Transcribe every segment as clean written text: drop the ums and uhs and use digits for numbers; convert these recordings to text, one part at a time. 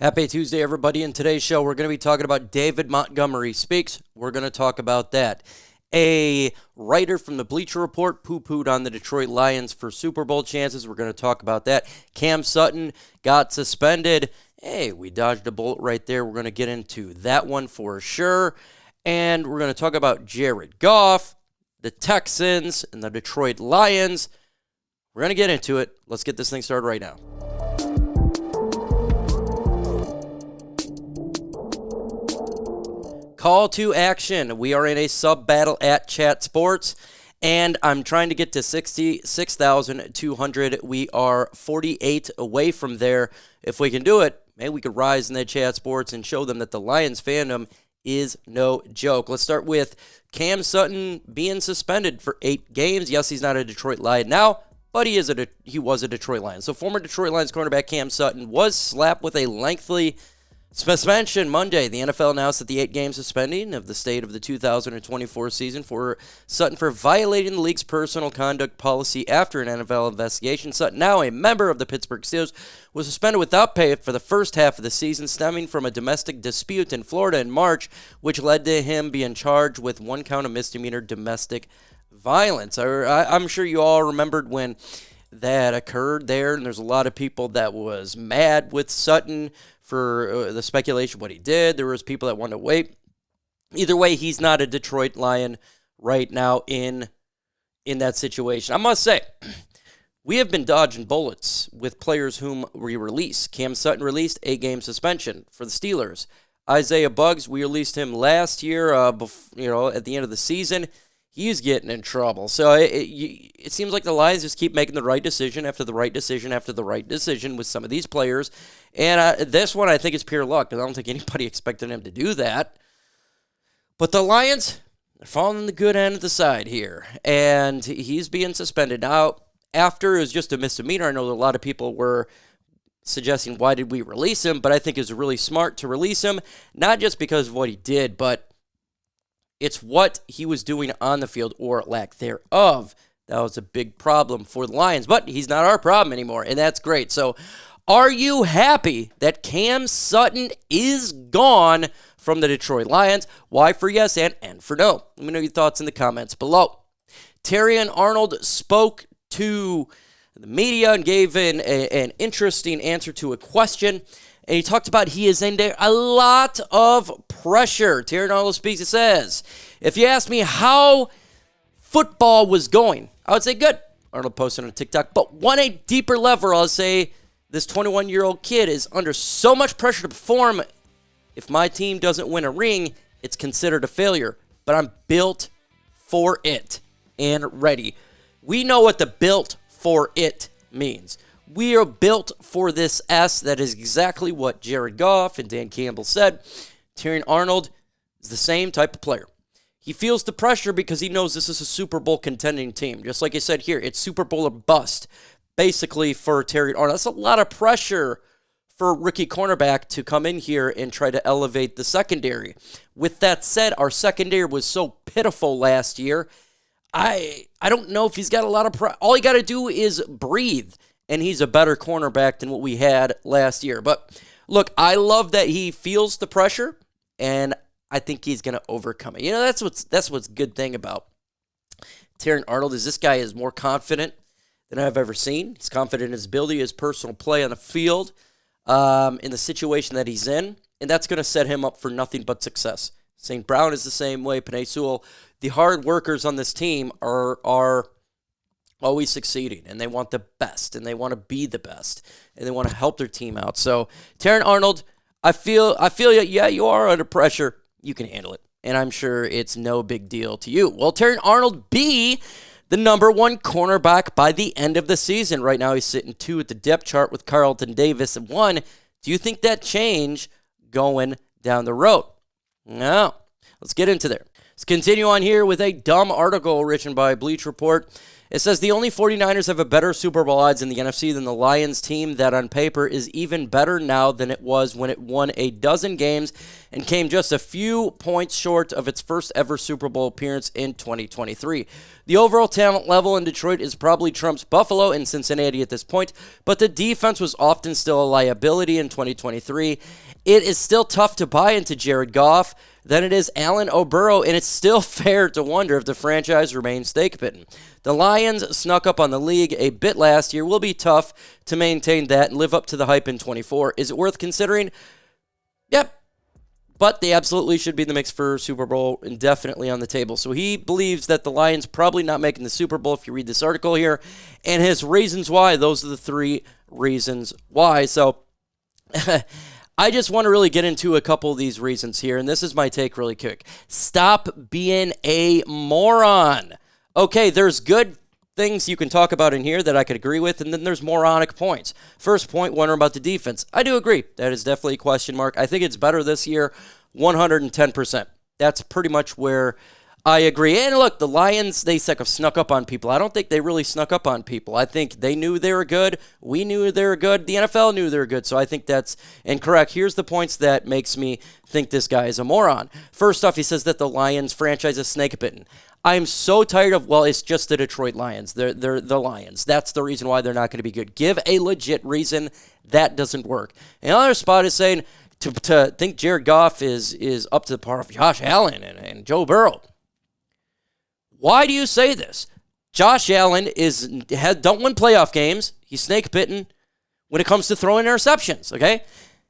Happy Tuesday, everybody. In today's show, we're going to be talking about David Montgomery speaks. We're going to talk about that. A writer from the Bleacher Report poo-pooed on the Detroit Lions for Super Bowl chances. We're going to talk about that. Cam Sutton got suspended. Hey, we dodged a bullet right there. We're going to get into that one for sure. And we're going to talk about Jared Goff, the Texans, and the Detroit Lions. We're going to get into it. Let's get this thing started right now. Call to action. We are in a sub-battle at Chat Sports, and I'm trying to get to 66,200. We are 48 away from there. If we can do it, maybe we could rise in that Chat Sports and show them that the Lions fandom is no joke. Let's start with Cam Sutton being suspended for 8 games. Yes, he's not a Detroit Lion now, but he was a Detroit Lion. So former Detroit Lions cornerback Cam Sutton was slapped with a lengthy suspension Monday. The NFL announced that the 8-game suspending of the state of the 2024 season for Sutton for violating the league's personal conduct policy after an NFL investigation. Sutton, now a member of the Pittsburgh Steelers, was suspended without pay for the first half of the season, stemming from a domestic dispute in Florida in March, which led to him being charged with 1 count of misdemeanor domestic violence. I'm sure you all remembered when that occurred there, and there's a lot of people that was mad with Sutton for the speculation what he did. There was people that wanted to wait. Either way, he's not a Detroit Lion right now in that situation. I must say, we have been dodging bullets with players whom we release. Cam Sutton released 8-game suspension for the Steelers. Isaiah Buggs, we released him last year, at the end of the season. He's getting in trouble. So it seems like the Lions just keep making the right decision after the right decision after the right decision with some of these players. And this one, I think, is pure luck, because I don't think anybody expected him to do that. But the Lions, they're falling on the good end of the side here. And he's being suspended. Now, after it was just a misdemeanor, I know that a lot of people were suggesting, why did we release him? But I think it's really smart to release him, not just because of what he did, but it's what he was doing on the field, or lack thereof. That was a big problem for the Lions, but he's not our problem anymore, and that's great. So are you happy that Cam Sutton is gone from the Detroit Lions? Why for yes and for no? Let me know your thoughts in the comments below. Terrion Arnold spoke to the media and gave an interesting answer to a question. And he talked about he is under a lot of pressure. Terrion Arnold speaks, it says, if you ask me how football was going, I would say good. Arnold posted on TikTok. But on a deeper level, I'll say this 21-year-old kid is under so much pressure to perform. If my team doesn't win a ring, it's considered a failure. But I'm built for it and ready. We know what the built for it means. We are built for this S. That is exactly what Jared Goff and Dan Campbell said. Terrion Arnold is the same type of player. He feels the pressure because he knows this is a Super Bowl contending team. Just like I said here, it's Super Bowl or bust, basically, for Terrion Arnold. That's a lot of pressure for a rookie cornerback to come in here and try to elevate the secondary. With that said, our secondary was so pitiful last year. I don't know if he's got a lot of pressure. All he got to do is breathe. And he's a better cornerback than what we had last year. But look, I love that he feels the pressure, and I think he's going to overcome it. You know, that's what's good thing about Terrion Arnold is this guy is more confident than I've ever seen. He's confident in his ability, his personal play on the field, in the situation that he's in, and that's going to set him up for nothing but success. St. Brown is the same way. Penei Sewell, the hard workers on this team are always succeeding, and they want the best, and they want to be the best, and they want to help their team out. So, Terrion Arnold, I feel yeah, you are under pressure. You can handle it, and I'm sure it's no big deal to you. Will Terrion Arnold be the number 1 cornerback by the end of the season? Right now, he's sitting 2 at the depth chart with Carlton Davis at 1. Do you think that change going down the road? No. Let's get into there. Let's continue on here with a dumb article written by Bleacher Report. It says the only 49ers have a better Super Bowl odds in the NFC than the Lions team that on paper is even better now than it was when it won a dozen games and came just a few points short of its first ever Super Bowl appearance in 2023. The overall talent level in Detroit is probably trumps Buffalo and Cincinnati at this point, but the defense was often still a liability in 2023. It is still tough to buy into Jared Goff than it is Allen Burrow, and it's still fair to wonder if the franchise remains snake-bitten. The Lions snuck up on the league a bit last year. Will be tough to maintain that and live up to the hype in 24. Is it worth considering? Yep. But they absolutely should be in the mix for Super Bowl and definitely on the table. So he believes that the Lions probably not making the Super Bowl if you read this article here. And his reasons why, those are the 3 reasons why. So I just want to really get into a couple of these reasons here, and this is my take really quick. Stop being a moron. Okay, there's good things you can talk about in here that I could agree with, and then there's moronic points. First point, wondering about the defense. I do agree. That is definitely a question mark. I think it's better this year, 110%. That's pretty much where I agree. And look, the Lions, they snuck up on people. I don't think they really snuck up on people. I think they knew they were good. We knew they were good. The NFL knew they were good. So I think that's incorrect. Here's the points that makes me think this guy is a moron. First off, he says that the Lions franchise is snake-bitten. I'm so tired of, well, it's just the Detroit Lions. They're the Lions. That's the reason why they're not going to be good. Give a legit reason. That doesn't work. Another spot is saying to think Jared Goff is up to the par of Josh Allen and Joe Burrow. Why do you say this? Josh Allen don't win playoff games. He's snake-bitten when it comes to throwing interceptions, okay?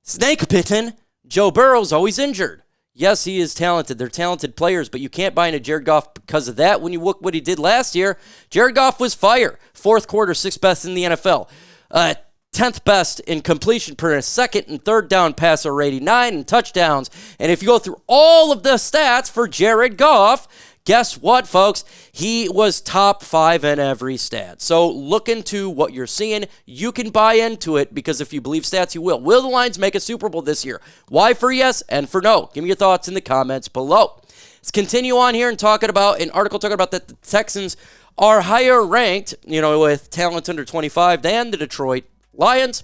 Snake-bitten. Joe Burrow's always injured. Yes, he is talented. They're talented players, but you can't buy into Jared Goff because of that. When you look what he did last year, Jared Goff was fire. Fourth quarter, 6th best in the NFL. 10th best in completion per second and third down passer rating, 9 in touchdowns. And if you go through all of the stats for Jared Goff, guess what, folks? He was top 5 in every stat. So look into what you're seeing. You can buy into it because if you believe stats, you will. Will the Lions make a Super Bowl this year? Why for yes and for no? Give me your thoughts in the comments below. Let's continue on here and talking about an article talking about that the Texans are higher ranked, with talent under 25 than the Detroit Lions.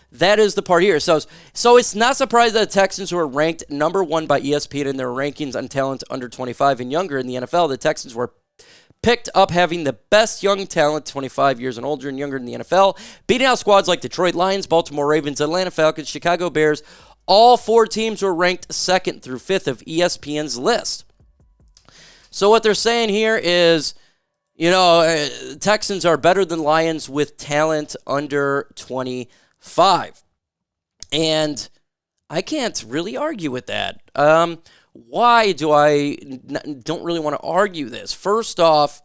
That is the part here. So it's not surprising that the Texans, who are ranked number 1 by ESPN in their rankings on talent under 25 and younger in the NFL, the Texans were picked up having the best young talent, 25 years and older and younger in the NFL, beating out squads like Detroit Lions, Baltimore Ravens, Atlanta Falcons, Chicago Bears. All 4 teams were ranked 2nd through 5th of ESPN's list. So what they're saying here is, Texans are better than Lions with talent under 25. And I can't really argue with that. Why do I don't really want to argue this? First off,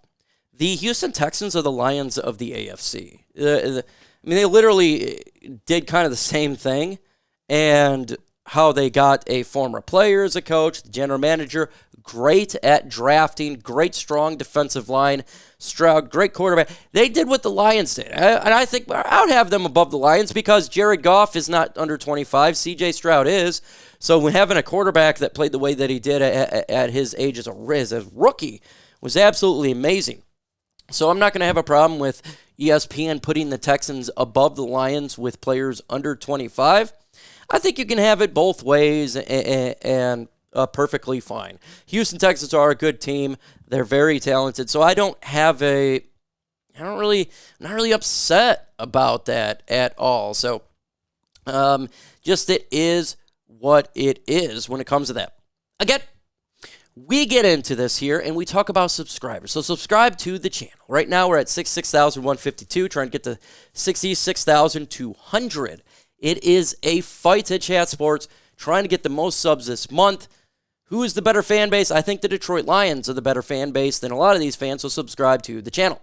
the Houston Texans are the Lions of the AFC. They literally did kind of the same thing, and how they got a former player as a coach, the general manager, great at drafting, great strong defensive line, Stroud, great quarterback. They did what the Lions did. And I think I would have them above the Lions because Jared Goff is not under 25. C.J. Stroud is. So when having a quarterback that played the way that he did at his age as a rookie was absolutely amazing. So I'm not going to have a problem with ESPN putting the Texans above the Lions with players under 25. I think you can have it both ways and perfectly fine. Houston Texans are a good team. They're very talented. So I'm not really upset about that at all. So just it is what it is when it comes to that. Again, we get into this here and we talk about subscribers. So subscribe to the channel. Right now we're at 66,152, trying to get to 66,200. It is a fight at Chat Sports, trying to get the most subs this month. Who is the better fan base? I think the Detroit Lions are the better fan base than a lot of these fans, so subscribe to the channel.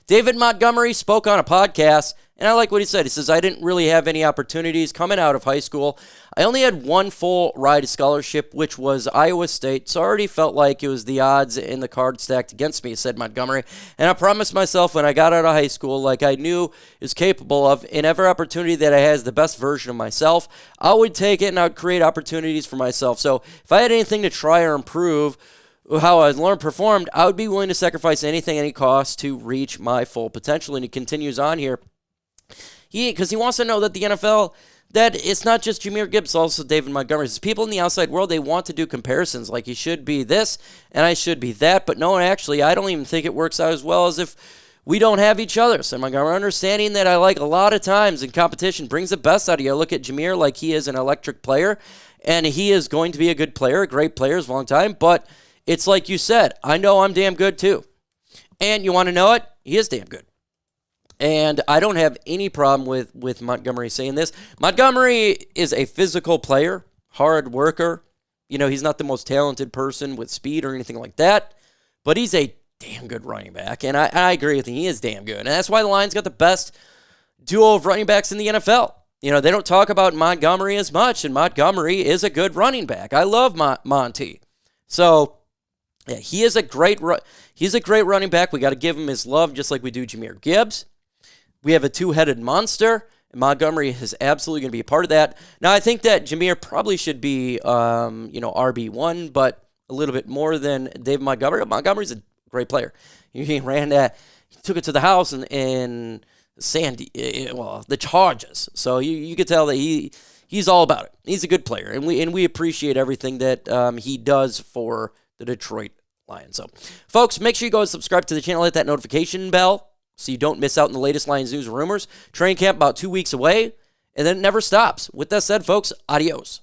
David Montgomery spoke on a podcast, and I like what he said. He says, I didn't really have any opportunities coming out of high school. I only had one full ride scholarship, which was Iowa State, so I already felt like it was the odds in the card stacked against me, said Montgomery. And I promised myself when I got out of high school, like I knew is capable of, in every opportunity that I has the best version of myself, I would take it and I would create opportunities for myself. So if I had anything to try or improve, how Lauren performed, I would be willing to sacrifice anything, any cost to reach my full potential. And he continues on here. Because he wants to know that the NFL, that it's not just Jahmyr Gibbs, also David Montgomery. It's people in the outside world, they want to do comparisons. Like, he should be this, and I should be that. But no, actually, I don't even think it works out as well as if we don't have each other. So Montgomery, understanding that I like a lot of times in competition brings the best out of you. I look at Jahmyr like he is an electric player, and he is going to be a good player, a great player, as a long time. But it's like you said, I know I'm damn good too. And you want to know it? He is damn good. And I don't have any problem with Montgomery saying this. Montgomery is a physical player, hard worker. He's not the most talented person with speed or anything like that. But he's a damn good running back. And I agree with him. He is damn good. And that's why the Lions got the best duo of running backs in the NFL. They don't talk about Montgomery as much. And Montgomery is a good running back. I love Monty. So, yeah, he's a great running back. We got to give him his love just like we do Jahmyr Gibbs. We have a two-headed monster, and Montgomery is absolutely going to be a part of that. Now, I think that Jahmyr probably should be, RB1, but a little bit more than David Montgomery. Montgomery's a great player. He ran that, he took it to the house in the Chargers. So you could tell that he's all about it. He's a good player, and we appreciate everything that he does for the Detroit Lions. So, folks, make sure you go and subscribe to the channel, hit that notification bell, so you don't miss out on the latest Lions news and rumors. Training camp about 2 weeks away, and then it never stops. With that said, folks, adios.